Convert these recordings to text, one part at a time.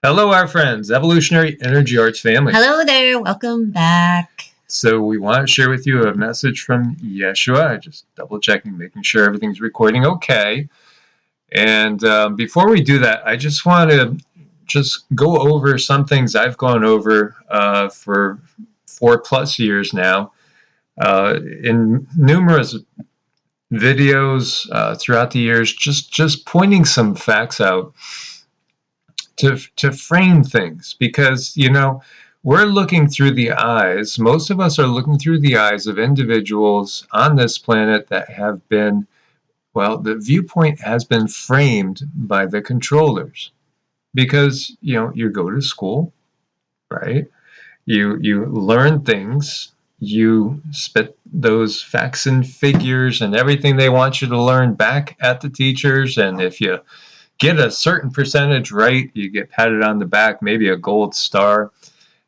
Hello, our friends, Evolutionary Energy Arts family. Hello there, welcome back. So we want to share with you a message from Yeshua. Just double checking, making sure everything's recording okay. And before we do that, I just want to go over some things I've gone over for 4+ years now in numerous videos throughout the years, just pointing some facts out to frame things, because we're looking through the eyes, most of us are looking through the eyes of individuals on this planet that have been, well, the viewpoint has been framed by the controllers. Because you go to school, right? You learn things, you spit those facts and figures and everything they want you to learn back at the teachers, and if you get a certain percentage right, you get patted on the back, maybe a gold star.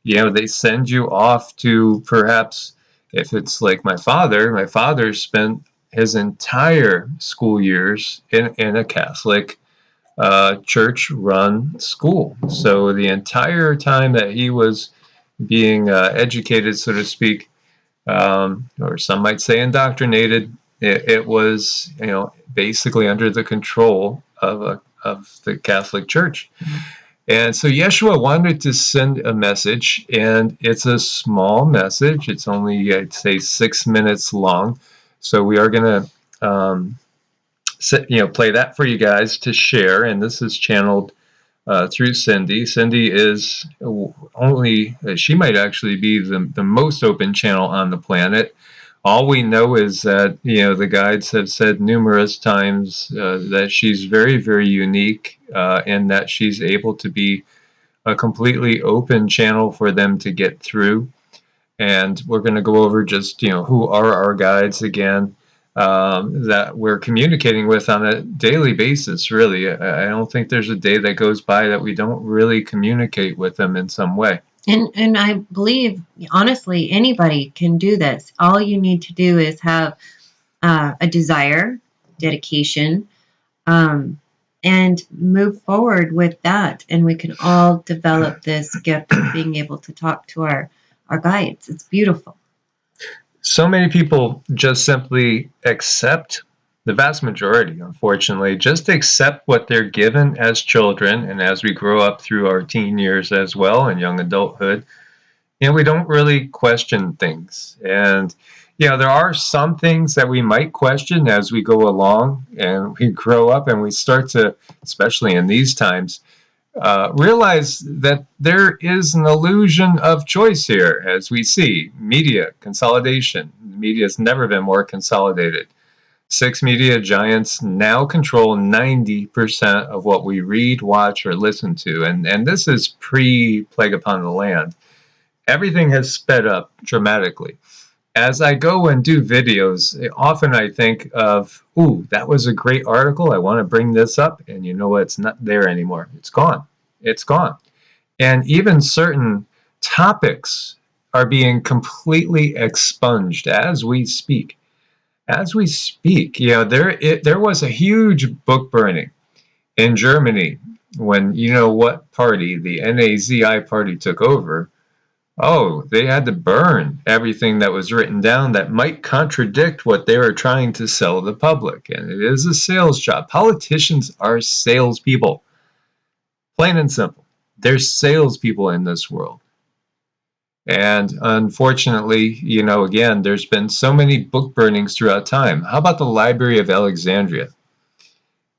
They send you off to, perhaps, if it's like my father spent his entire school years in a Catholic church-run school. So the entire time that he was being educated, so to speak, or some might say indoctrinated, it was basically under the control of the Catholic Church. And so Yeshua wanted to send a message, and it's a small message. It's only, I'd say, 6 minutes long. So we are going to play that for you guys to share. And this is channeled through Cindy. Cindy is she might actually be the most open channel on the planet. All we know is that the guides have said numerous times that she's very, very unique, and that she's able to be a completely open channel for them to get through. And we're going to go over just who are our guides again, that we're communicating with on a daily basis. Really, I don't think there's a day that goes by that we don't really communicate with them in some way. And I believe, honestly, anybody can do this. All you need to do is have a desire, dedication, and move forward with that. And we can all develop this gift of being able to talk to our guides. It's beautiful. So many people just simply accept, the vast majority, unfortunately, just accept what they're given as children, and as we grow up through our teen years as well, and young adulthood, we don't really question things. And there are some things that we might question as we go along and we grow up, and we start to, especially in these times, realize that there is an illusion of choice here. As we see media consolidation, media has never been more consolidated. 6 media giants now control 90% of what we read, watch, or listen to. And this is pre-Plague Upon the Land. Everything has sped up dramatically. As I go and do videos, often I think of, ooh, that was a great article, I want to bring this up, and it's not there anymore. It's gone. It's gone. And even certain topics are being completely expunged as we speak. As we speak, there was a huge book burning in Germany when what party, the Nazi party, took over. Oh, they had to burn everything that was written down that might contradict what they were trying to sell the public. And it is a sales job. Politicians are salespeople. Plain and simple. They're salespeople in this world. And unfortunately, again, there's been so many book burnings throughout time. How about the Library of Alexandria,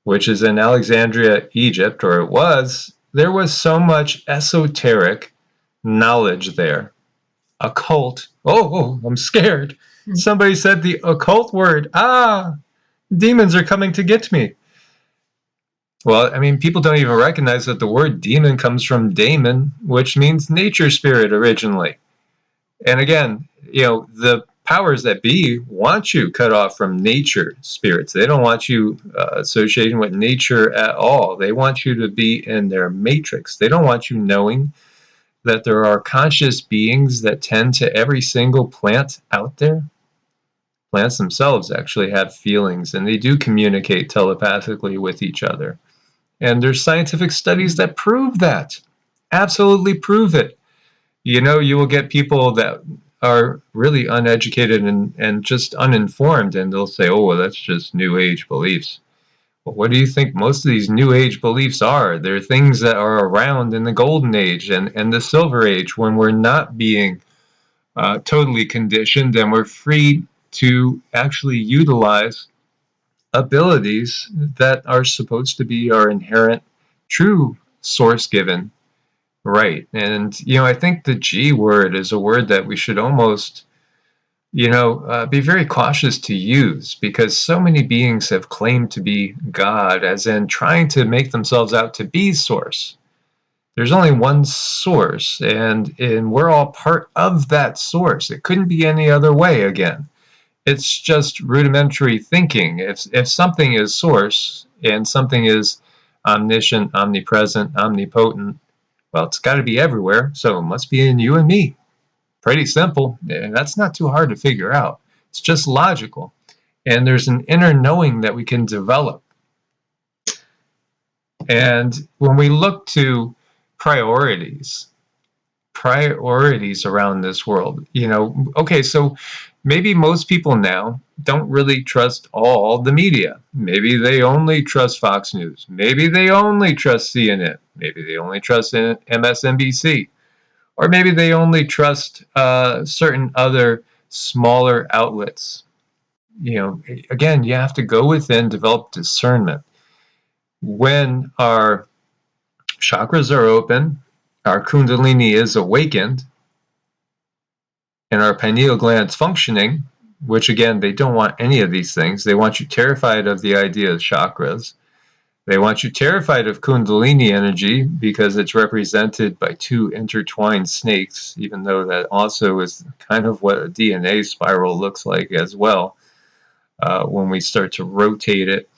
which is in Alexandria, Egypt, or it was? There was so much esoteric knowledge there. Occult. Oh, I'm scared. Somebody said the occult word. Demons are coming to get me. Well, I mean, people don't even recognize that the word demon comes from daemon, which means nature spirit originally. And again, the powers that be want you cut off from nature spirits. They don't want you associating with nature at all. They want you to be in their matrix. They don't want you knowing that there are conscious beings that tend to every single plant out there. Plants themselves actually have feelings, and they do communicate telepathically with each other. And there's scientific studies that prove that. Absolutely prove it. You know, you will get people that are really uneducated and just uninformed, and they'll say, oh, well, that's just New Age beliefs. Well, what do you think most of these New Age beliefs are? They're things that are around in the Golden Age and the Silver Age, when we're not being totally conditioned and we're free to actually utilize abilities that are supposed to be our inherent true source given right. And, you know, I think the G word is a word that we should almost, be very cautious to use, because so many beings have claimed to be God, as in trying to make themselves out to be source. There's only one source, and we're all part of that source. It couldn't be any other way again. It's just rudimentary thinking. If something is source and something is omniscient, omnipresent, omnipotent, well, it's got to be everywhere, so it must be in you and me. Pretty simple, and that's not too hard to figure out. It's just logical. And there's an inner knowing that we can develop. And when we look to priorities, around this world, okay, so maybe most people now don't really trust all the media. Maybe they only trust Fox News. Maybe they only trust CNN. Maybe they only trust MSNBC. Or maybe they only trust certain other smaller outlets. Again, you have to go within, develop discernment. When our chakras are open, our kundalini is awakened, and our pineal gland's functioning, which again, they don't want any of these things. They want you terrified of the idea of chakras. They want you terrified of kundalini energy because it's represented by two intertwined snakes, even though that also is kind of what a DNA spiral looks like as well when we start to rotate it.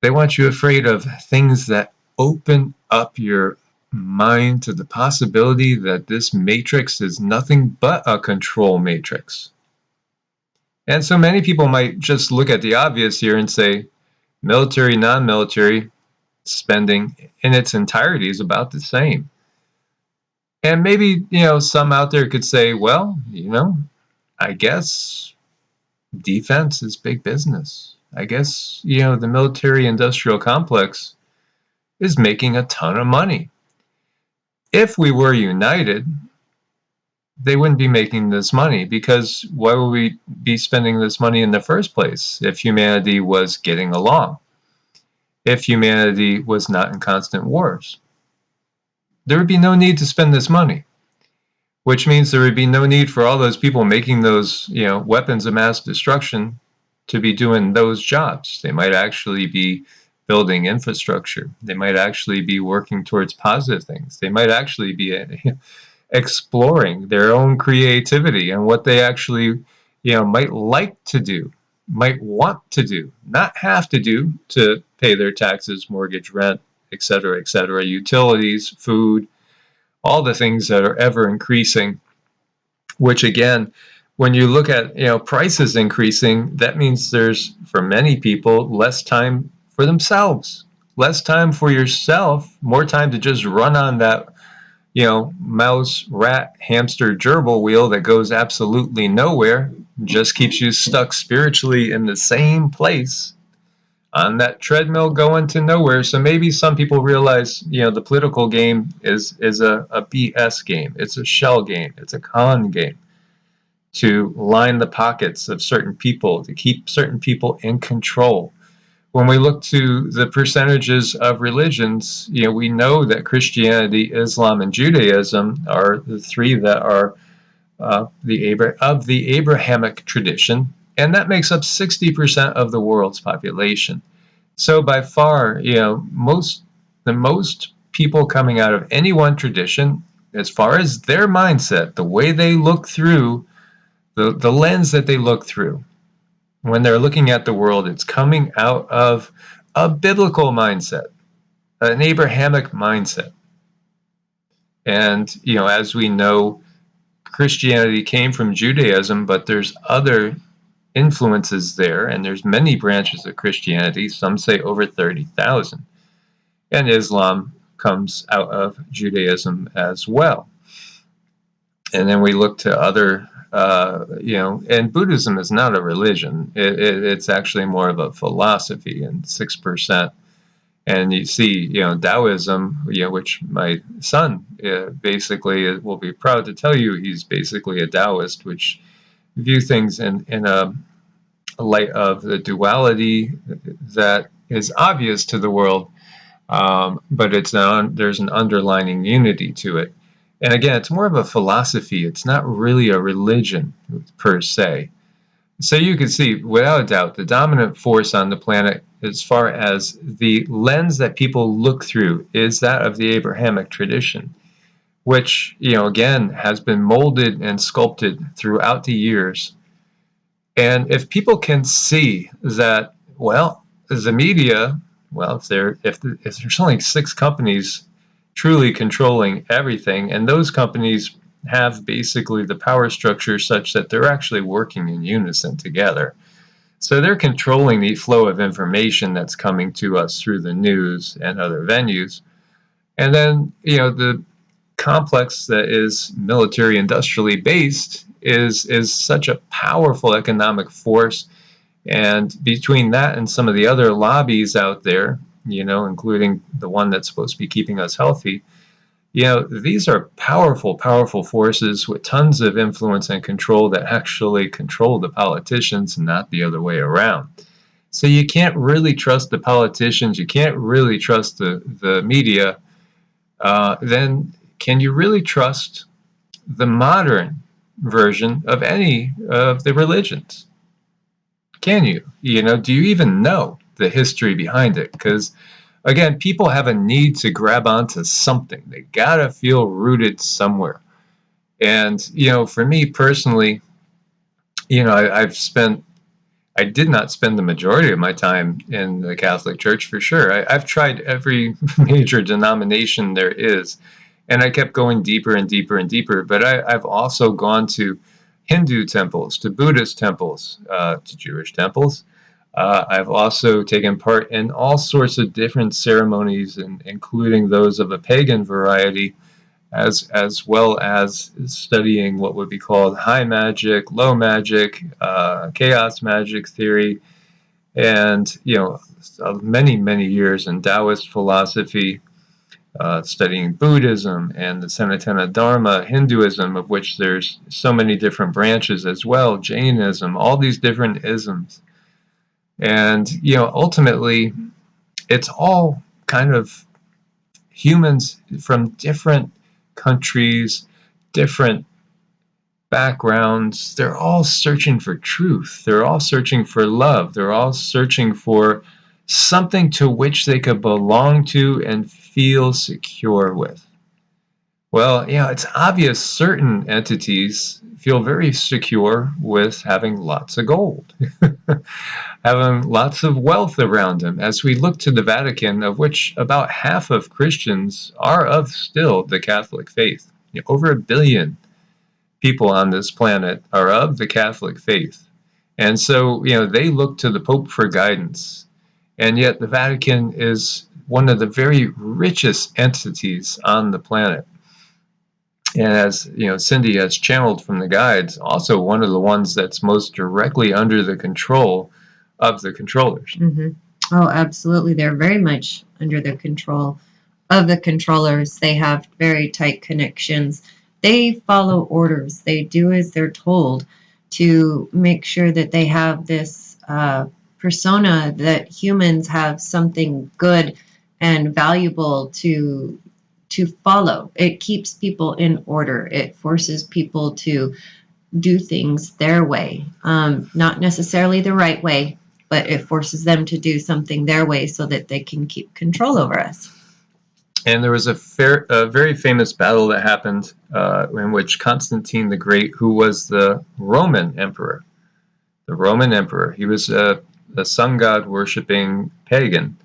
They want you afraid of things that open up your mind to the possibility that this matrix is nothing but a control matrix. And so many people might just look at the obvious here and say, military, non-military spending in its entirety is about the same. And maybe, some out there could say, well, I guess defense is big business. I guess, the military industrial complex is making a ton of money. If we were united, they wouldn't be making this money, because why would we be spending this money in the first place if humanity was getting along? If humanity was not in constant wars? There would be no need to spend this money, which means there would be no need for all those people making those, weapons of mass destruction to be doing those jobs. They might actually be building infrastructure. They might actually be working towards positive things. They might actually be exploring their own creativity and what they actually, might like to do, might want to do, not have to do to pay their taxes, mortgage, rent, etc., utilities, food, all the things that are ever increasing, which again, when you look at, prices increasing, that means there's, for many people, less time for themselves, less time for yourself, more time to just run on that, mouse, rat, hamster, gerbil wheel that goes absolutely nowhere, just keeps you stuck spiritually in the same place on that treadmill going to nowhere. So maybe some people realize, the political game is a BS game. It's a shell game. It's a con game to line the pockets of certain people, to keep certain people in control. When we look to the percentages of religions, we know that Christianity, Islam, and Judaism are the three that are of the Abrahamic tradition, and that makes up 60% of the world's population. So by far, the most people coming out of any one tradition, as far as their mindset, the way they look through, the lens that they look through, when they're looking at the world, it's coming out of a biblical mindset, an Abrahamic mindset. And, as we know, Christianity came from Judaism, but there's other influences there, and there's many branches of Christianity, some say over 30,000. And Islam, comes out of Judaism as well. And then we look to other, and Buddhism is not a religion. It's actually more of a philosophy, and 6%. And you see, Taoism, which my son basically will be proud to tell you he's basically a Taoist, which view things in a light of the duality that is obvious to the world, but there's an underlying unity to it. And again, it's more of a philosophy. It's not really a religion per se. So you can see, without a doubt, the dominant force on the planet, as far as the lens that people look through, is that of the Abrahamic tradition, which, again, has been molded and sculpted throughout the years. And if people can see that, well, the media, well, if there's only 6 companies truly controlling everything, and those companies have basically the power structure such that they're actually working in unison together. So they're controlling the flow of information that's coming to us through the news and other venues. And then, the complex that is military industrially based is such a powerful economic force. And between that and some of the other lobbies out there, including the one that's supposed to be keeping us healthy, these are powerful, powerful forces with tons of influence and control that actually control the politicians and not the other way around. So you can't really trust the politicians. You can't really trust the media. Then can you really trust the modern version of any of the religions? Can you? Do you even know the history behind it? Because again, people have a need to grab onto something. They gotta feel rooted somewhere. And, for me personally, I did not spend the majority of my time in the Catholic Church for sure. I've tried every major denomination there is, and I kept going deeper and deeper and deeper. But I've also gone to Hindu temples, to Buddhist temples, to Jewish temples. I've also taken part in all sorts of different ceremonies, including those of a pagan variety, as well as studying what would be called high magic, low magic, chaos magic theory, and many, many years in Taoist philosophy, studying Buddhism and the Sanatana Dharma, Hinduism, of which there's so many different branches as well, Jainism, all these different isms. And, ultimately, it's all kind of humans from different countries, different backgrounds. They're all searching for truth. They're all searching for love. They're all searching for something to which they could belong to and feel secure with. Well, it's obvious certain entities feel very secure with having lots of gold, having lots of wealth around them. As we look to the Vatican, of which about half of Christians are of still the Catholic faith, over 1 billion people on this planet are of the Catholic faith. And so, they look to the Pope for guidance. And yet the Vatican is one of the very richest entities on the planet. And as Cindy has channeled from the guides, also one of the ones that's most directly under the control of the controllers. Mm-hmm. Oh, absolutely. They're very much under the control of the controllers. They have very tight connections. They follow orders. They do as they're told to make sure that they have this persona that humans have something good and valuable to follow. It keeps people in order. It forces people to do things their way, not necessarily the right way, but it forces them to do something their way so that they can keep control over us. And there was a very famous battle that happened in which Constantine the Great, who was the Roman emperor, he was a sun god worshipping pagan.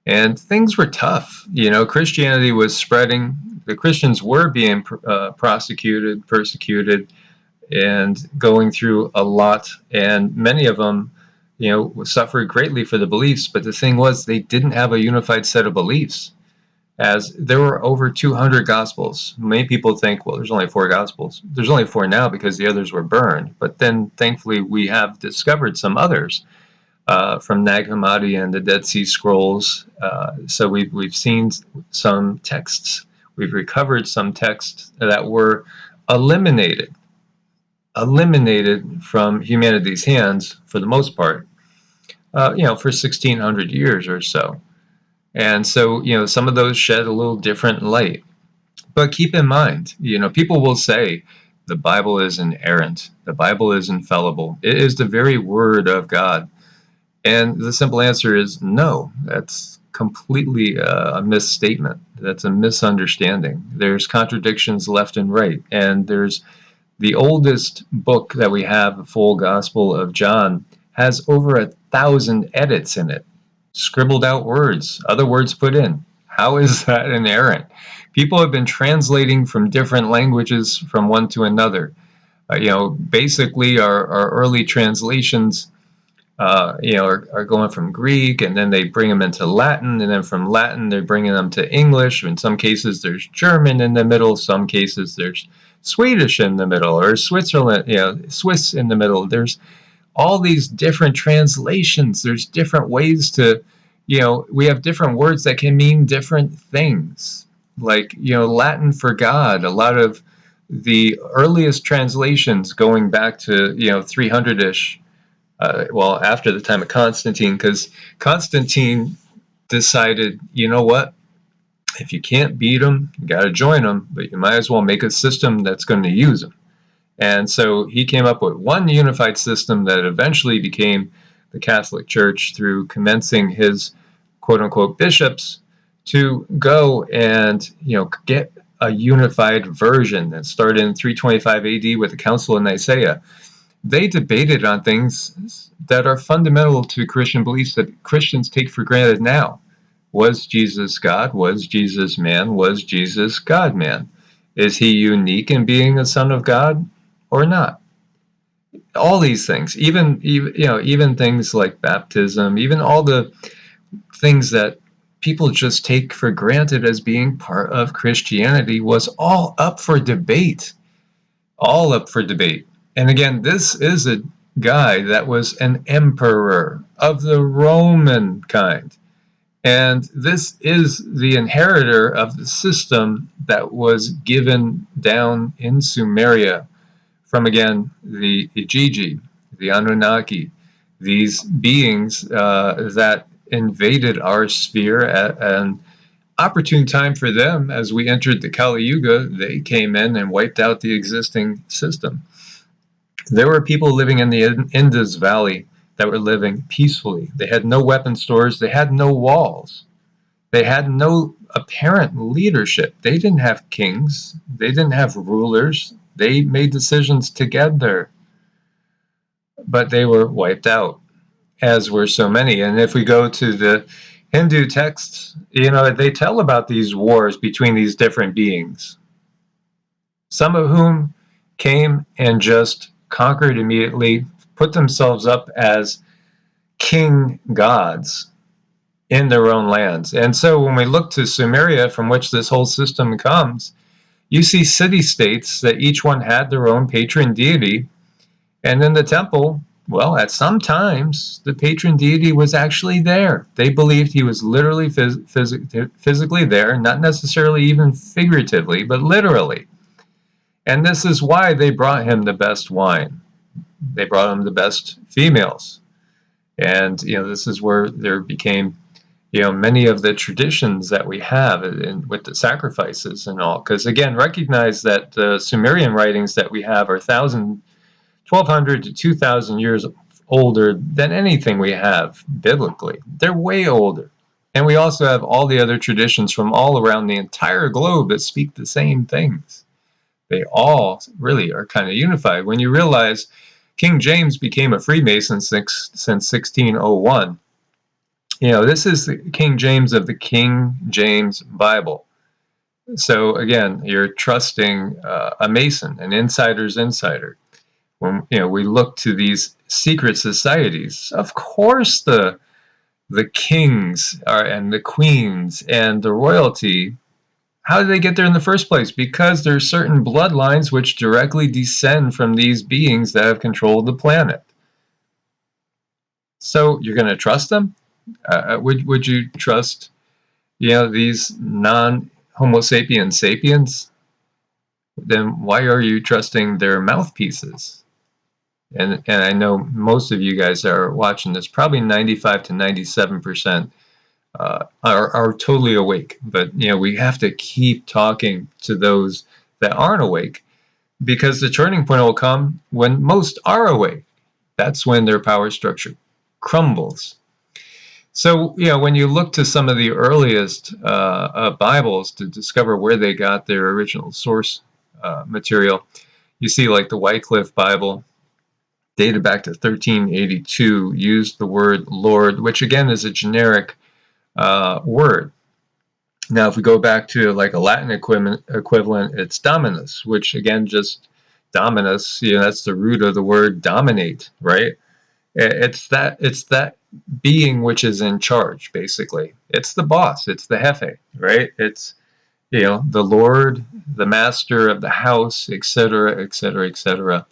And things were tough. Christianity was spreading. The Christians were being prosecuted, persecuted, and going through a lot. And many of them, suffered greatly for the beliefs. But the thing was, they didn't have a unified set of beliefs. as there were over 200 Gospels. Many people think, well, there's only 4 Gospels. There's only 4 now because the others were burned. But then, thankfully, we have discovered some others from Nag Hammadi and the Dead Sea Scrolls. So we've seen some texts. We've recovered some texts that were eliminated from humanity's hands for the most part, for 1600 years or so. And so, some of those shed a little different light. But keep in mind, people will say the Bible is inerrant, the Bible is infallible. It is the very word of God. And the simple answer is no. That's completely a misstatement. That's a misunderstanding. There's contradictions left and right. And there's the oldest book that we have, the full Gospel of John, has over 1,000 edits in it. Scribbled out words, other words put in. How is that inerrant? People have been translating from different languages from one to another. Basically our early translations are going from Greek, and then they bring them into Latin, and then from Latin they're bringing them to English. In some cases there's German in the middle, some cases there's Swedish in the middle, or Switzerland, Swiss in the middle. There's all these different translations. There's different ways to, we have different words that can mean different things. Like, Latin for God, a lot of the earliest translations going back to, 300-ish, after the time of Constantine, because Constantine decided, you know what, if you can't beat them, you got to join them, but you might as well make a system that's going to use them. And so he came up with one unified system that eventually became the Catholic Church through commencing his quote-unquote bishops to go and get a unified version that started in 325 AD with the Council of Nicaea. They debated on things that are fundamental to Christian beliefs that Christians take for granted now. Was Jesus God? Was Jesus man? Was Jesus God-man? Is he unique in being a son of God or not? All these things, even things like baptism, even all the things that people just take for granted as being part of Christianity, was all up for debate. All up for debate. And again, this is a guy that was an emperor of the Roman kind. And this is the inheritor of the system that was given down in Sumeria from, again, the Igigi, the Anunnaki, these beings that invaded our sphere at an opportune time for them. As we entered the Kali Yuga, they came in and wiped out the existing system. There were people living in the Indus Valley that were living peacefully. They had no weapon stores. They had no walls. They had no apparent leadership. They didn't have kings. They didn't have rulers. They made decisions together. But they were wiped out, as were so many. And if we go to the Hindu texts, they tell about these wars between these different beings, some of whom came and just conquered immediately, put themselves up as king gods in their own lands. And so when we look to Sumeria, from which this whole system comes, you see city-states that each one had their own patron deity. And in the temple, well, at some times, the patron deity was actually there. They believed he was literally physically there, not necessarily even figuratively, but literally. And this is why they brought him the best wine. They brought him the best females. And, this is where there became, many of the traditions that we have with the sacrifices and all. Because, again, recognize that the Sumerian writings that we have are 1,200 to 2,000 years older than anything we have biblically. They're way older. And we also have all the other traditions from all around the entire globe that speak the same things. They all really are kind of unified. When you realize King James became a Freemason since 1601, this is the King James of the King James Bible. So again, you're trusting a Mason, an insider's insider. When we look to these secret societies, of course the kings and the queens and the royalty How did they get there in the first place? Because there's certain bloodlines which directly descend from these beings that have controlled the planet. So you're going to trust them? Would you trust, these non-Homo sapien sapiens? Then why are you trusting their mouthpieces? And I know most of you guys that are watching this, probably 95 to 97%, are totally awake. But we have to keep talking to those that aren't awake, because the turning point will come when most are awake. That's when their power structure crumbles. So when you look to some of the earliest Bibles to discover where they got their original source material, you see like the Wycliffe Bible, dated back to 1382, used the word Lord, which again is a generic word. Now, if we go back to like a Latin equivalent, it's Dominus, which again, just Dominus, that's the root of the word dominate, right? It's that being which is in charge, basically. It's the boss, it's the jefe, right? It's, the Lord, the master of the house, etc., etc., etc.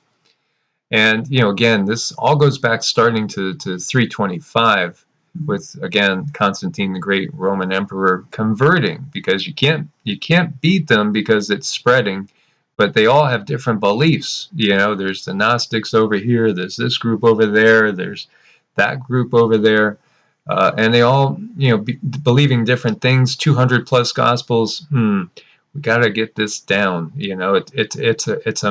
And, again, this all goes back starting to 325 with, again, Constantine the Great, Roman Emperor, converting, because you can't beat them because it's spreading, but they all have different beliefs. There's the Gnostics over here, there's this group over there, there's that group over there, and they all, believing different things, 200 plus gospels. We got to get this down. It's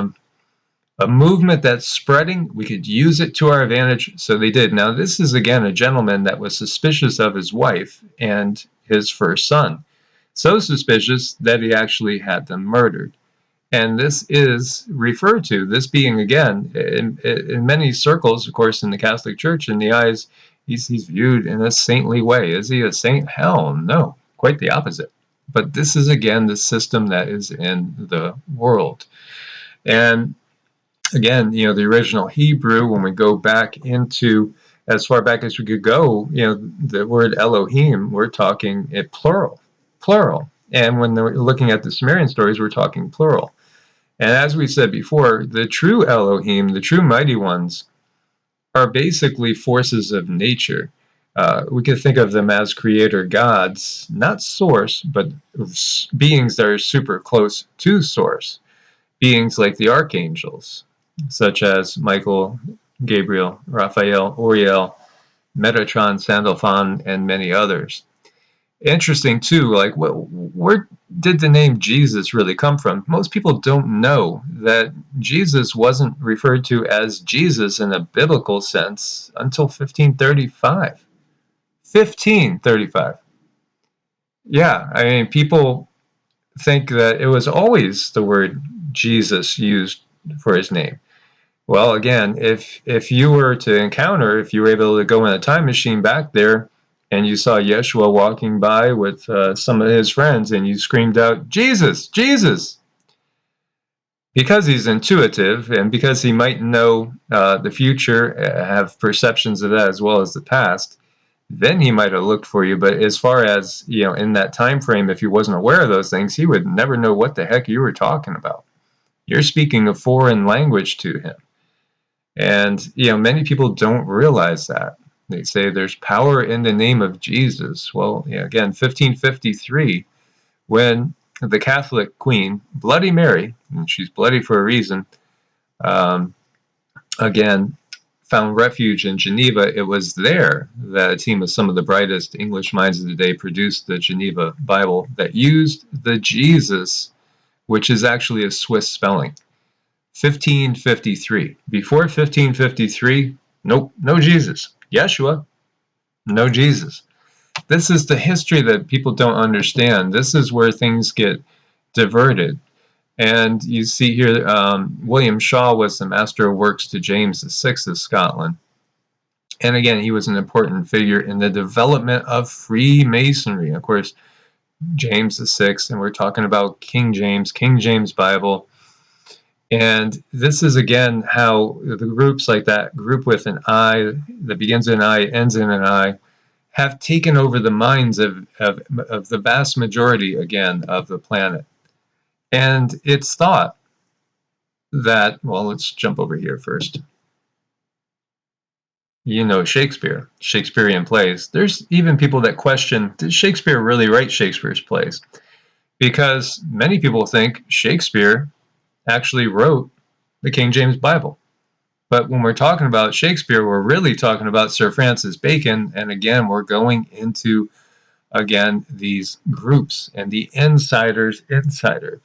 a movement that's spreading. We could use it to our advantage. So they did. Now, this is, again, a gentleman that was suspicious of his wife and his first son. So suspicious that he actually had them murdered. And this is referred to, this being, again, in many circles, of course, in the Catholic Church, in the eyes, he's viewed in a saintly way. Is he a saint? Hell no. Quite the opposite. But this is, again, the system that is in the world. And again, the original Hebrew, when we go back into as far back as we could go, the word Elohim, we're talking it plural. And when we're looking at the Sumerian stories, we're talking plural. And as we said before, the true Elohim, the true mighty ones, are basically forces of nature. We could think of them as creator gods, not source, but beings that are super close to source. Beings like the archangels, such as Michael, Gabriel, Raphael, Uriel, Metatron, Sandalphon, and many others. Interesting too, like where did the name Jesus really come from? Most people don't know that Jesus wasn't referred to as Jesus in a biblical sense until 1535. 1535. Yeah, I mean, people think that it was always the word Jesus used for his name. Well, again, if you were to encounter, if you were able to go in a time machine back there and you saw Yeshua walking by with some of his friends and you screamed out, Jesus, Jesus, because he's intuitive and because he might know the future, have perceptions of that as well as the past, then he might have looked for you. But as far as, in that time frame, if he wasn't aware of those things, he would never know what the heck you were talking about. You're speaking a foreign language to him. And, many people don't realize that. They say there's power in the name of Jesus. Well, again, 1553, when the Catholic Queen, Bloody Mary, and she's bloody for a reason, again, found refuge in Geneva, it was there that a team of some of the brightest English minds of the day produced the Geneva Bible that used the Jesus, which is actually a Swiss spelling. 1553. Before 1553, nope, no Jesus. Yeshua, no Jesus. This is the history that people don't understand. This is where things get diverted. And you see here, William Shaw was the master of works to James VI of Scotland. And again, he was an important figure in the development of Freemasonry. Of course, James VI, and we're talking about King James Bible. And this is, again, how the groups like that, group with an I, that begins in an I, ends in an I, have taken over the minds of the vast majority, again, of the planet. And it's thought that, well, let's jump over here first. You know, Shakespeare, Shakespearean plays. There's even people that question, did Shakespeare really write Shakespeare's plays? Because many people think Shakespeare actually wrote the King James Bible. But when we're talking about Shakespeare, we're really talking about Sir Francis Bacon. And again, we're going into, again, these groups and the insider's insider.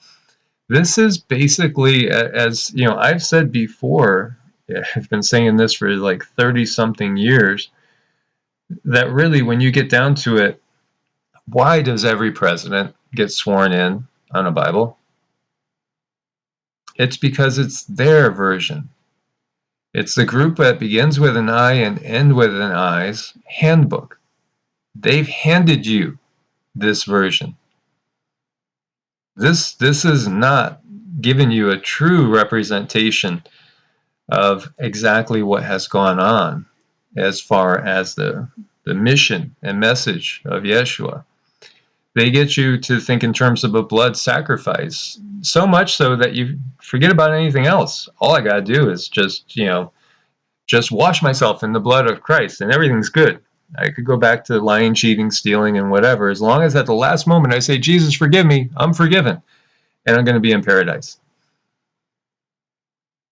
This is basically, as you know, I've said before, I've been saying this for like 30 something years, that really, when you get down to it, why does every president get sworn in on a Bible? It's because it's their version. It's the group that begins with an I and ends with an I's handbook. They've handed you this version. This is not giving you a true representation of exactly what has gone on as far as the mission and message of Yeshua. They get you to think in terms of a blood sacrifice, so much so that you forget about anything else. All I got to do is just, you know, just wash myself in the blood of Christ and everything's good. I could go back to lying, cheating, stealing, and whatever. As long as at the last moment I say, Jesus, forgive me, I'm forgiven, and I'm going to be in paradise.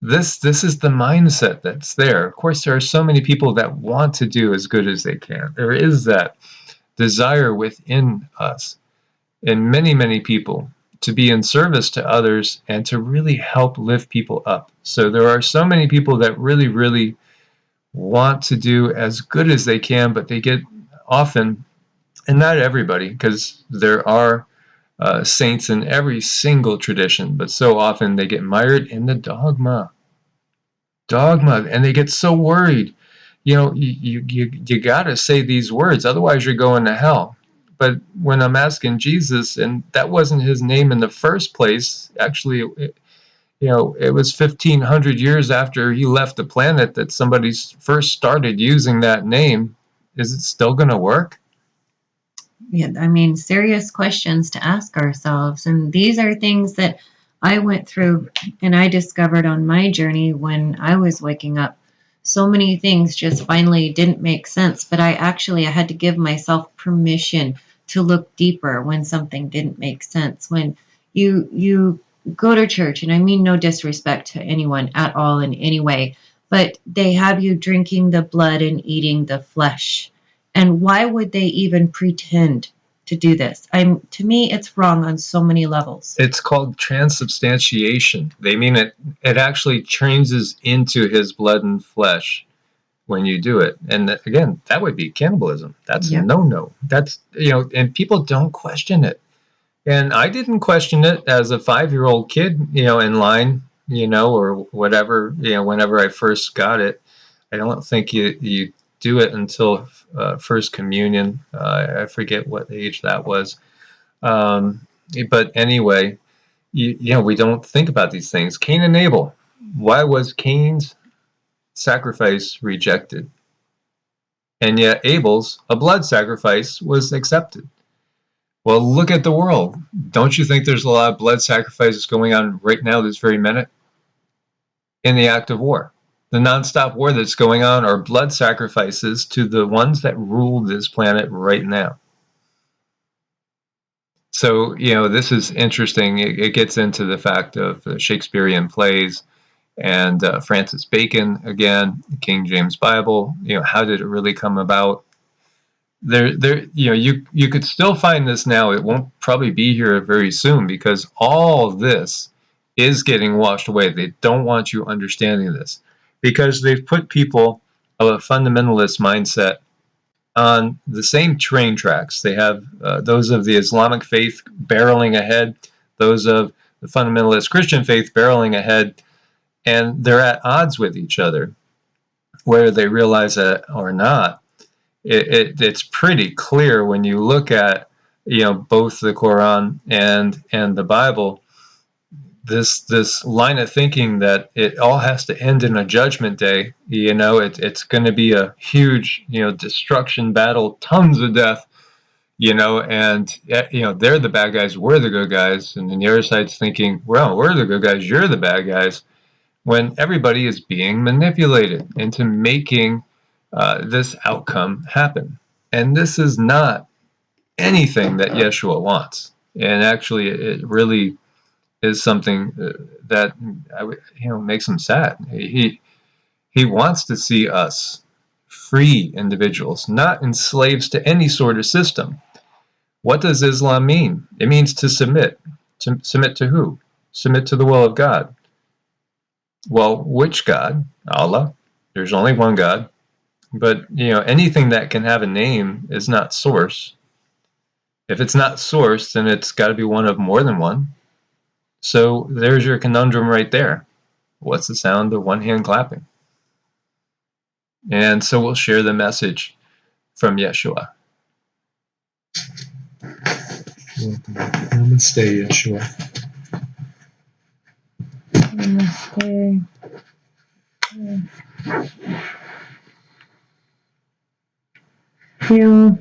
This is the mindset that's there. Of course, there are so many people that want to do as good as they can. There is that desire within us, and many, many people, to be in service to others and to really help lift people up. So there are so many people that really, really want to do as good as they can, but they get often, and not everybody, because there are saints in every single tradition, but so often they get mired in the dogma, and they get so worried. You know, you got to say these words, otherwise you're going to hell. But when I'm asking Jesus, and that wasn't his name in the first place, actually, you know, it was 1,500 years after he left the planet that somebody first started using that name. Is it still going to work? Yeah, I mean, serious questions to ask ourselves. And these are things that I went through and I discovered on my journey when I was waking up. So many things just finally didn't make sense, but I had to give myself permission to look deeper when something didn't make sense. When you go to church, and I mean no disrespect to anyone at all in any way, but they have you drinking the blood and eating the flesh. And why would they even pretend to do this? To me, it's wrong on so many levels. It's called transubstantiation. They mean it actually changes into his blood and flesh when you do it. And again, that would be cannibalism. That's a no-no. That's, you know, and people don't question it. And I didn't question it as a 5-year-old kid, you know, in line, you know, or whatever, you know, whenever I first got it. I don't think you do it until First Communion. I forget what age that was. But anyway, you know, we don't think about these things. Cain and Abel. Why was Cain's sacrifice rejected? And yet Abel's, a blood sacrifice, was accepted. Well, look at the world. Don't you think there's a lot of blood sacrifices going on right now this very minute? In the act of war. The nonstop war that's going on are blood sacrifices to the ones that rule this planet right now. So, you know, this is interesting. It gets into the fact of the Shakespearean plays and Francis Bacon, again, the King James Bible. You know, how did it really come about? You know, you could still find this now. It won't probably be here very soon because all this is getting washed away. They don't want you understanding this because they've put people of a fundamentalist mindset on the same train tracks. They have those of the Islamic faith barreling ahead, those of the fundamentalist Christian faith barreling ahead, and they're at odds with each other, whether they realize that or not. It's pretty clear when you look at, you know, both the Quran and the Bible. this line of thinking that it all has to end in a judgment day. It's going to be a huge, destruction battle, tons of death, and they're the bad guys, we're the good guys, and then the other side's thinking, well, we're the good guys, you're the bad guys, when everybody is being manipulated into making this outcome happen. And this is not anything that Yeshua wants. And actually, it really is something that makes him sad. He wants to see us free individuals, not enslaved to any sort of system. What does Islam mean? It means to submit. To submit to who? Submit to the will of God. Well, which God? Allah. There's only one God. But anything that can have a name is not source. If it's not source, then it's got to be one of more than one. So there's your conundrum right there. What's the sound of one hand clapping? And so we'll share the message from Yeshua. Namaste, Yeshua. Namaste. Feel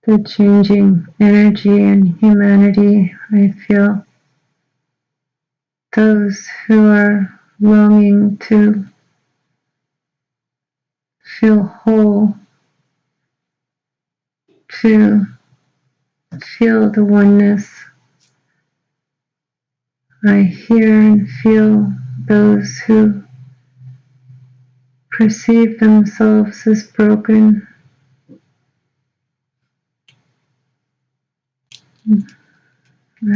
the changing energy in humanity. I feel those who are longing to feel whole, to feel the oneness. I hear and feel those who perceive themselves as broken.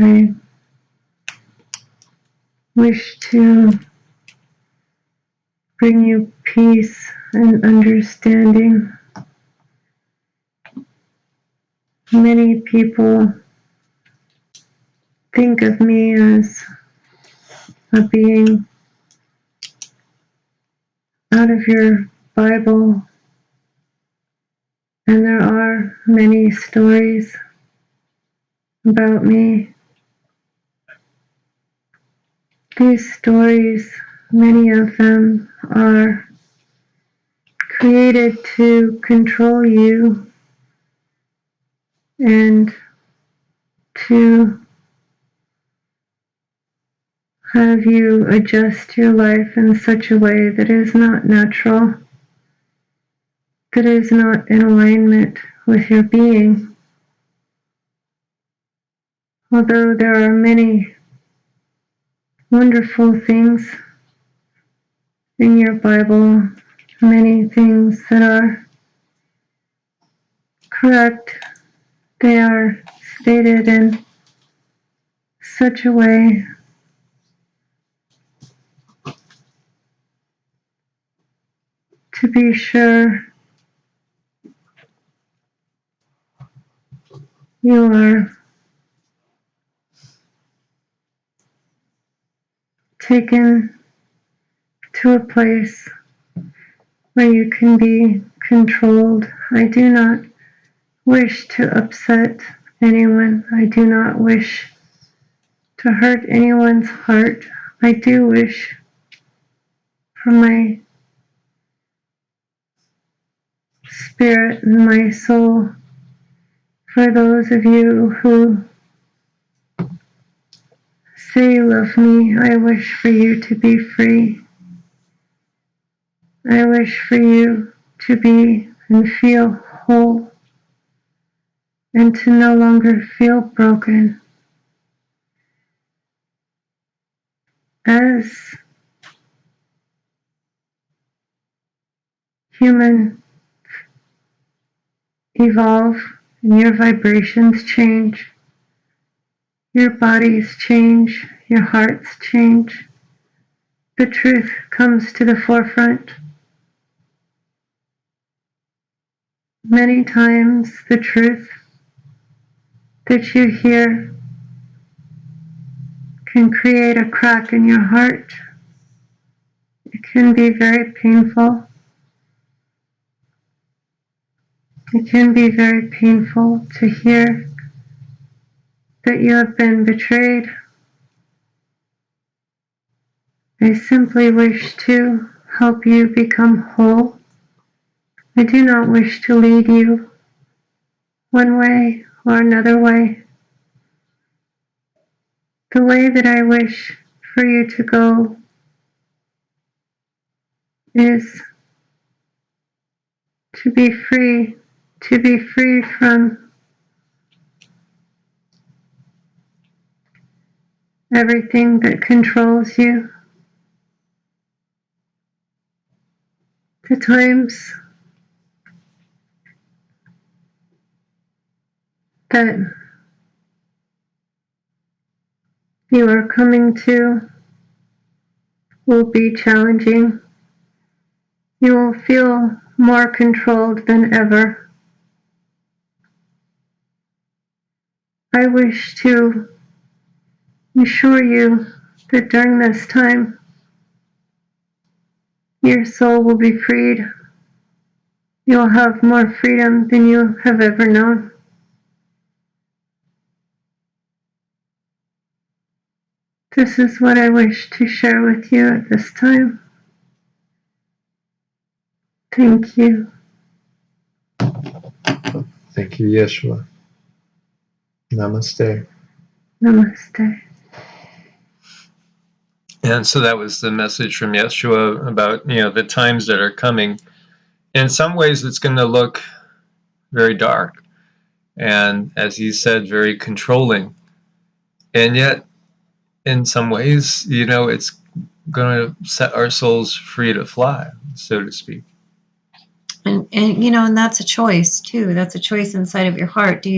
I wish to bring you peace and understanding. Many people think of me as a being out of your Bible, and there are many stories about me. These stories, many of them are created to control you and to have you adjust your life in such a way that is not natural, that is not in alignment with your being. Although there are many wonderful things in your Bible, many things that are correct, they are stated in such a way to be sure you are taken to a place where you can be controlled. I do not wish to upset anyone. I do not wish to hurt anyone's heart. I do wish for my spirit and my soul, for those of you who say you love me, I wish for you to be free. I wish for you to be and feel whole and to no longer feel broken. As humans evolve and your vibrations change, your bodies change, your hearts change, the truth comes to the forefront. Many times the truth that you hear can create a crack in your heart. It can be very painful. It can be very painful to hear that you have been betrayed, I simply wish to help you become whole. I do not wish to lead you one way or another way. The way that I wish for you to go is to be free from everything that controls you. The times that you are coming to will be challenging. You will feel more controlled than ever. I wish to assure you that during this time, your soul will be freed. You'll have more freedom than you have ever known. This is what I wish to share with you at this time. Thank you. Thank you, Yeshua. Namaste. Namaste. And so that was the message from Yeshua about, the times that are coming. In some ways, it's going to look very dark. And as he said, very controlling. And yet, in some ways, it's going to set our souls free to fly, so to speak. And and that's a choice too. That's a choice inside of your heart. Do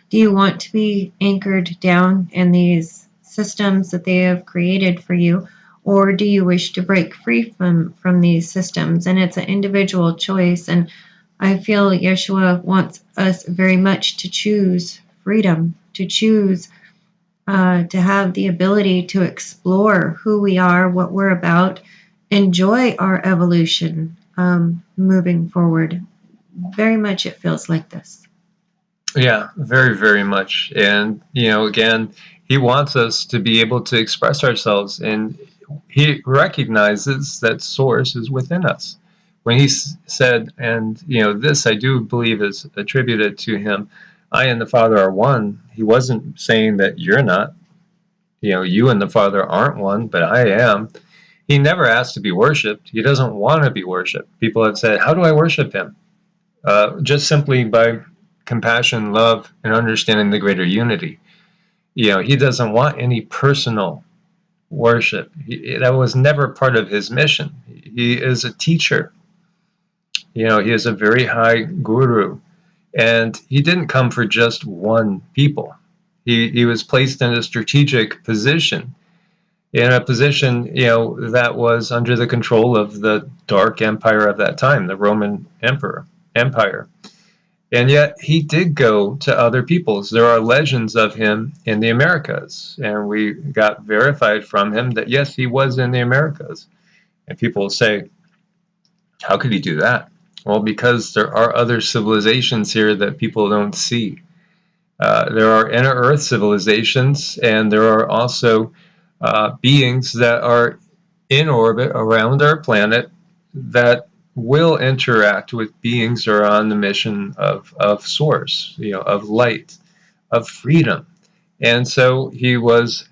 you want to be anchored down in these systems that they have created for you, or do you wish to break free from these systems? And it's an individual choice. And I feel Yeshua wants us very much to choose freedom, to choose to have the ability to explore who we are, what we're about, enjoy our evolution moving forward. Very much it feels like this. Yeah, very, very much. And, again, he wants us to be able to express ourselves, and he recognizes that source is within us. When he said, and, this I do believe is attributed to him, I and the Father are one, he wasn't saying that you're not, you and the Father aren't one, but I am. He never asked to be worshipped. He doesn't want to be worshipped. People have said, how do I worship him? Just simply by compassion, love, and understanding the greater unity. He doesn't want any personal worship. That was never part of his mission. He is a teacher. He is a very high guru. And he didn't come for just one people. He was placed in a strategic position, in a position, that was under the control of the dark empire of that time, the Roman Empire. And yet he did go to other peoples. There are legends of him in the Americas, and we got verified from him that yes, he was in the Americas. And people say, how could he do that? Well, because there are other civilizations here that people don't see. There are inner Earth civilizations, and there are also beings that are in orbit around our planet that will interact with beings that are on the mission of source, of light, of freedom. And so he was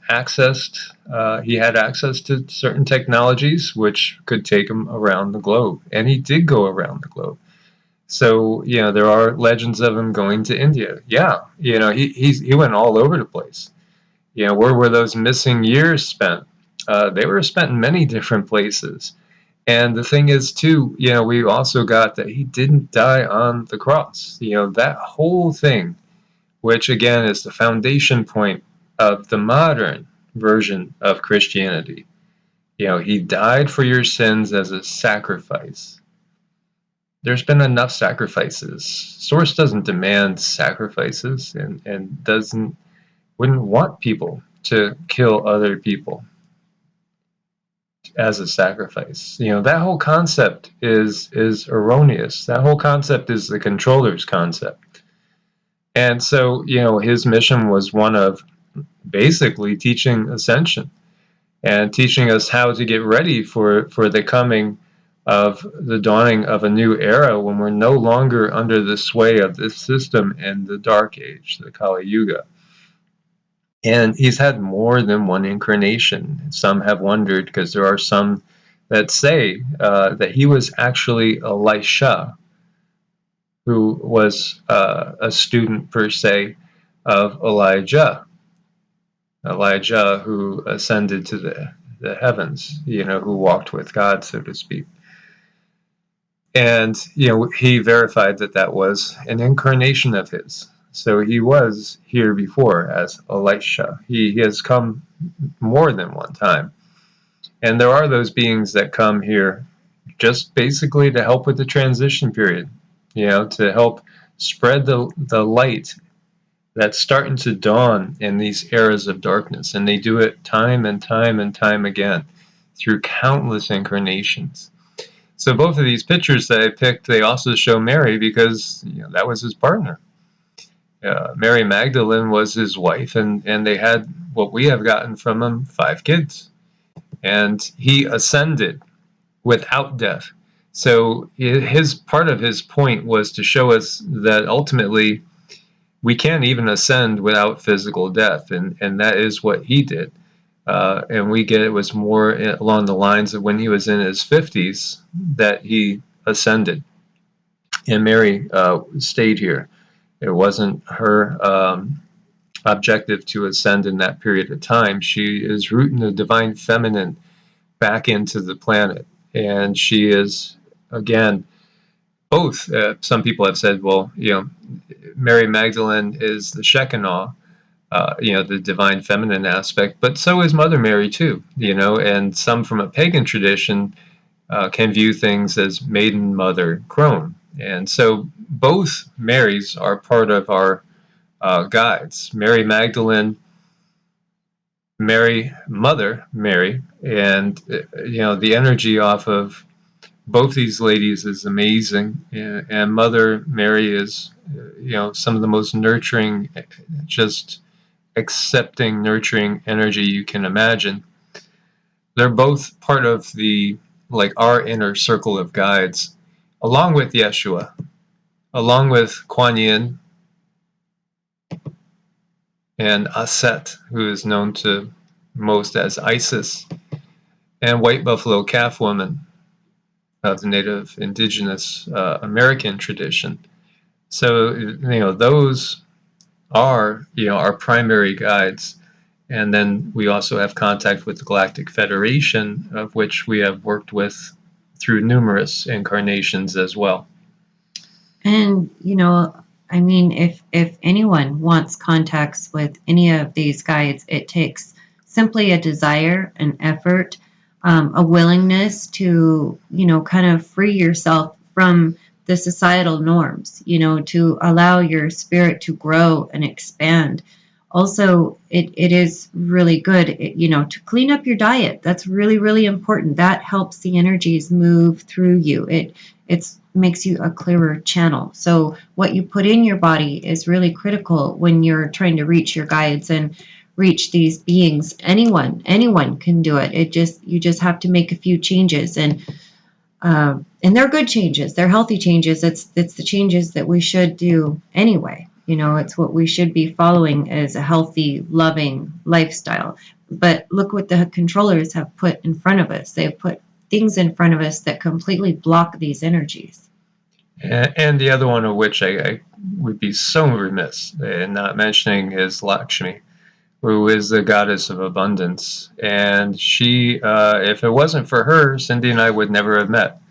he had access to certain technologies which could take him around the globe. And he did go around the globe. So, there are legends of him going to India. Yeah, he went all over the place. Where were those missing years spent? They were spent in many different places. And the thing is, too, we also got that he didn't die on the cross. That whole thing, which again is the foundation point of the modern version of Christianity. He died for your sins as a sacrifice. There's been enough sacrifices. Source doesn't demand sacrifices and wouldn't want people to kill other people as a sacrifice. That whole concept is erroneous. That whole concept is the controller's concept. And so, his mission was one of basically teaching Ascension. and teaching us how to get ready for the coming of the dawning of a new era when we're no longer under the sway of this system in the Dark Age, the Kali Yuga. And he's had more than one incarnation. Some have wondered, because there are some that say that he was actually Elisha, who was a student per se of Elijah. Elijah, who ascended to the heavens, who walked with God, so to speak. And, he verified that that was an incarnation of his. So he was here before as Elisha. He has come more than one time. And there are those beings that come here just basically to help with the transition period, to help spread the light that's starting to dawn in these eras of darkness. And they do it time and time and time again through countless incarnations. So both of these pictures that I picked, they also show Mary, because that was his partner. Mary Magdalene was his wife, and they had what we have gotten from him, 5 kids. And he ascended without death. So his part of his point was to show us that ultimately we can't even ascend without physical death, and that is what he did. And we get it was more along the lines of when he was in his 50s that he ascended, and Mary stayed here. It wasn't her objective to ascend in that period of time. She is rooting the divine feminine back into the planet, and she is, again, both. Some people have said, well, Mary Magdalene is the Shekinah, the divine feminine aspect, but so is Mother Mary too, and some from a pagan tradition can view things as maiden, mother, crone. And so both Marys are part of our guides. Mary Magdalene, Mary, Mother Mary, and the energy off of both these ladies is amazing. And Mother Mary is, some of the most nurturing, just accepting, nurturing energy you can imagine. They're both part of our inner circle of guides, along with Yeshua, along with Kuan Yin and Aset, who is known to most as Isis, and White Buffalo Calf Woman of the Native Indigenous American tradition. So, those are, our primary guides. And then we also have contact with the Galactic Federation, of which we have worked with through numerous incarnations as well. And, if anyone wants contacts with any of these guides, it takes simply a desire, an effort, a willingness to, kind of free yourself from the societal norms, to allow your spirit to grow and expand. Also, it is really good, to clean up your diet. That's really, really important. That helps the energies move through you. It makes you a clearer channel. So what you put in your body is really critical when you're trying to reach your guides and reach these beings. Anyone can do it. You just have to make a few changes, and they're good changes. They're healthy changes. It's the changes that we should do anyway. It's what we should be following as a healthy, loving lifestyle. But look what the controllers have put in front of us. They've put things in front of us that completely block these energies. And the other one of which I would be so remiss in not mentioning is Lakshmi, who is the goddess of abundance. And she, if it wasn't for her, Cindy and I would never have met.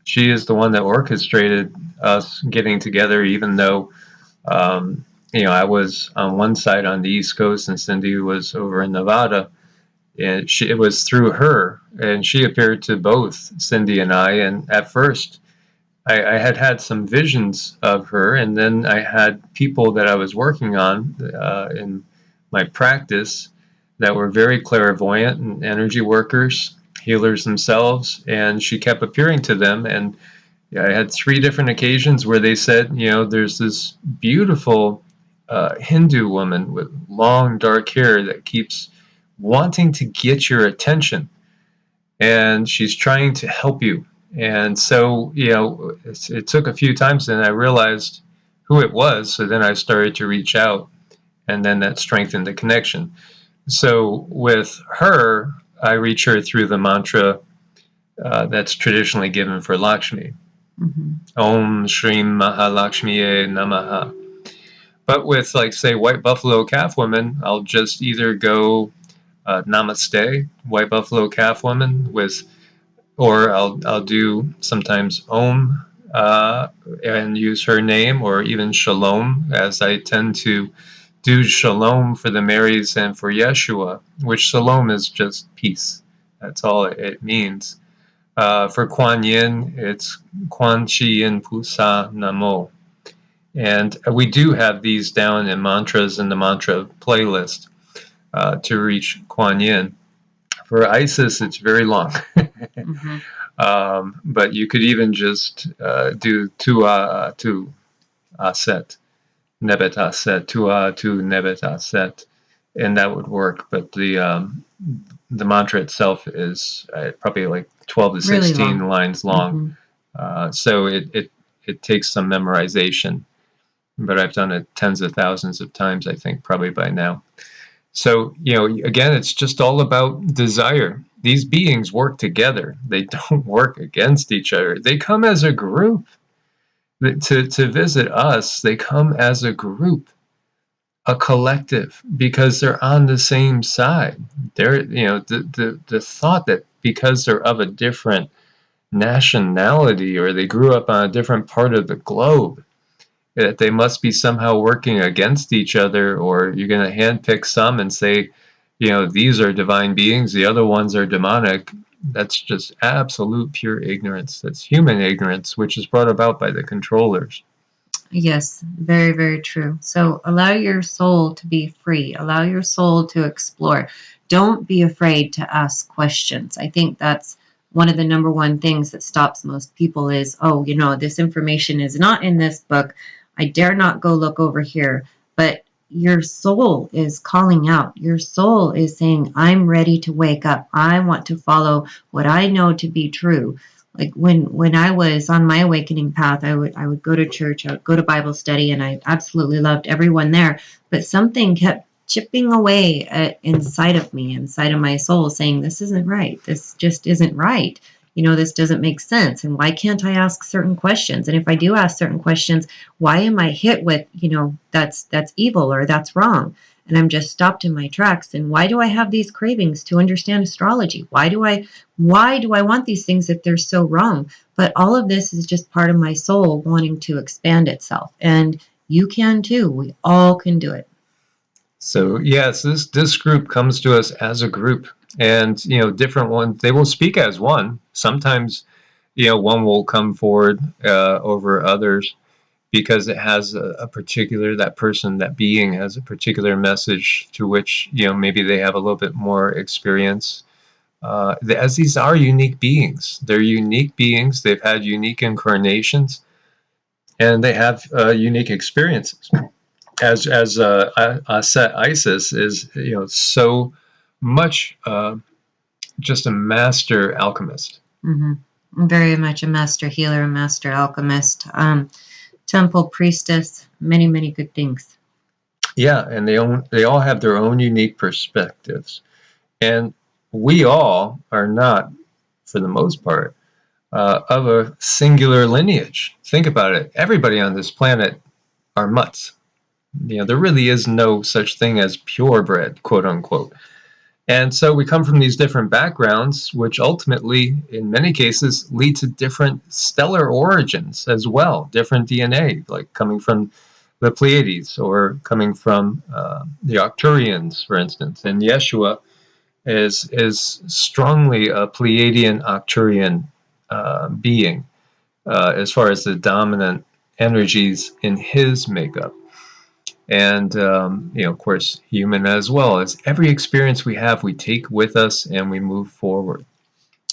She is the one that orchestrated us getting together, even though, I was on one side on the East Coast and Cindy was over in Nevada. And it was through her, and she appeared to both Cindy and I. And at first, I had some visions of her, and then I had people that I was working on in my practice that were very clairvoyant and energy workers, healers themselves, and she kept appearing to them. And I had 3 different occasions where they said, there's this beautiful Hindu woman with long dark hair that keeps wanting to get your attention, and she's trying to help you. And so, it took a few times, and I realized who it was. So then I started to reach out, and then that strengthened the connection. So with her, I reach her through the mantra that's traditionally given for Lakshmi. Mm-hmm. Om Shrim Mahalakshmiye Namaha. But with, like, say, white buffalo calf women, I'll just either go Namaste, white buffalo calf woman, or I'll do sometimes Om and use her name, or even Shalom, as I tend to do Shalom for the Marys and for Yeshua, which Shalom is just peace. That's all it means. For Kuan Yin, it's Kuan Chi Yin Pusa Namo. And we do have these down in mantras in the mantra playlist to reach Kuan Yin. For Isis, it's very long. Mm-hmm. But you could even just do Tu Aset, Nebet Aset, Tu Nebet Aset, and that would work. But the mantra itself is probably like 12 to 16 Really lines long. Mm-hmm. So it takes some memorization, but I've done it tens of thousands of times, I think, probably by now. So, again, it's just all about desire. These beings work together. They don't work against each other. They come as a group. To visit us, they come as a group, a collective, because they're on the same side. They're, the thought that because they're of a different nationality, or they grew up on a different part of the globe, that they must be somehow working against each other, or you're going to handpick some and say, these are divine beings, the other ones are demonic. That's just absolute pure ignorance. That's human ignorance, which is brought about by the controllers. Yes, very, very true. So allow your soul to be free. Allow your soul to explore. Don't be afraid to ask questions. I think that's one of the number one things that stops most people is, oh, this information is not in this book. I dare not go look over here. But your soul is calling out. Your soul is saying, I'm ready to wake up. I want to follow what I know to be true. Like when I was on my awakening path, I would go to church, I would go to Bible study, and I absolutely loved everyone there. But something kept chipping away inside of me, inside of my soul, saying, this isn't right. This just isn't right. This doesn't make sense. And why can't I ask certain questions? And if I do ask certain questions, why am I hit with, that's evil or that's wrong? And I'm just stopped in my tracks. And why do I have these cravings to understand astrology? Why do I want these things if they're so wrong? But all of this is just part of my soul wanting to expand itself. And you can too. We all can do it. So yes, this group comes to us as a group, and different ones, they will speak as one. Sometimes one will come forward over others, because it has a particular, that being has a particular message to which maybe they have a little bit more experience. As these are unique beings, they're unique beings. They've had unique incarnations, and they have unique experiences. As Isis is, so much just a master alchemist. Mm-hmm. Very much a master healer, a master alchemist, temple priestess, many, many good things. Yeah, and they all have their own unique perspectives, and we all are not, for the most part, of a singular lineage. Think about it. Everybody on this planet are mutts. There really is no such thing as purebred, quote unquote. And so we come from these different backgrounds, which ultimately, in many cases, lead to different stellar origins as well, different DNA, like coming from the Pleiades or coming from the Arcturians, for instance. And Yeshua is strongly a Pleiadian Arcturian being as far as the dominant energies in his makeup. And of course, human as well. As every experience we have, we take with us and we move forward.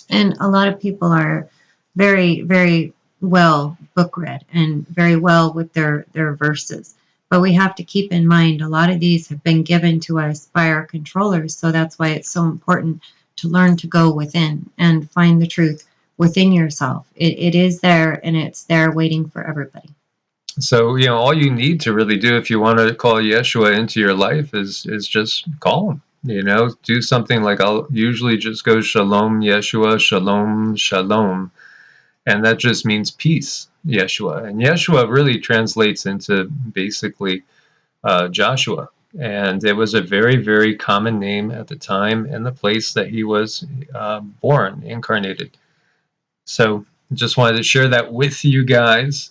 And a lot of people are very, very well book read and very well with their verses. But we have to keep in mind a lot of these have been given to us by our controllers. So that's why it's so important to learn to go within and find the truth within yourself. It is there, and it's there waiting for everybody. So, all you need to really do if you want to call Yeshua into your life is just call him. Do something like I'll usually just go Shalom Yeshua, Shalom, Shalom. And that just means peace, Yeshua. And Yeshua really translates into basically Joshua. And it was a very, very common name at the time and the place that he was born, incarnated. So just wanted to share that with you guys.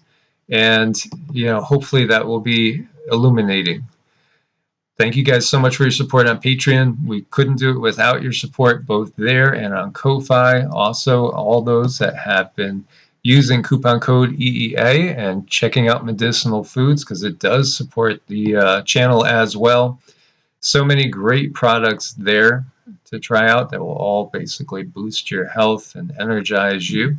And, hopefully that will be illuminating. Thank you guys so much for your support on Patreon. We couldn't do it without your support, both there and on Ko-Fi. Also, all those that have been using coupon code EEA and checking out Medicinal Foods, because it does support the channel as well. So many great products there to try out that will all basically boost your health and energize you.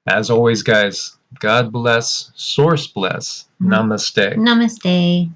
As always, guys, God bless, Source bless. Namaste. Namaste.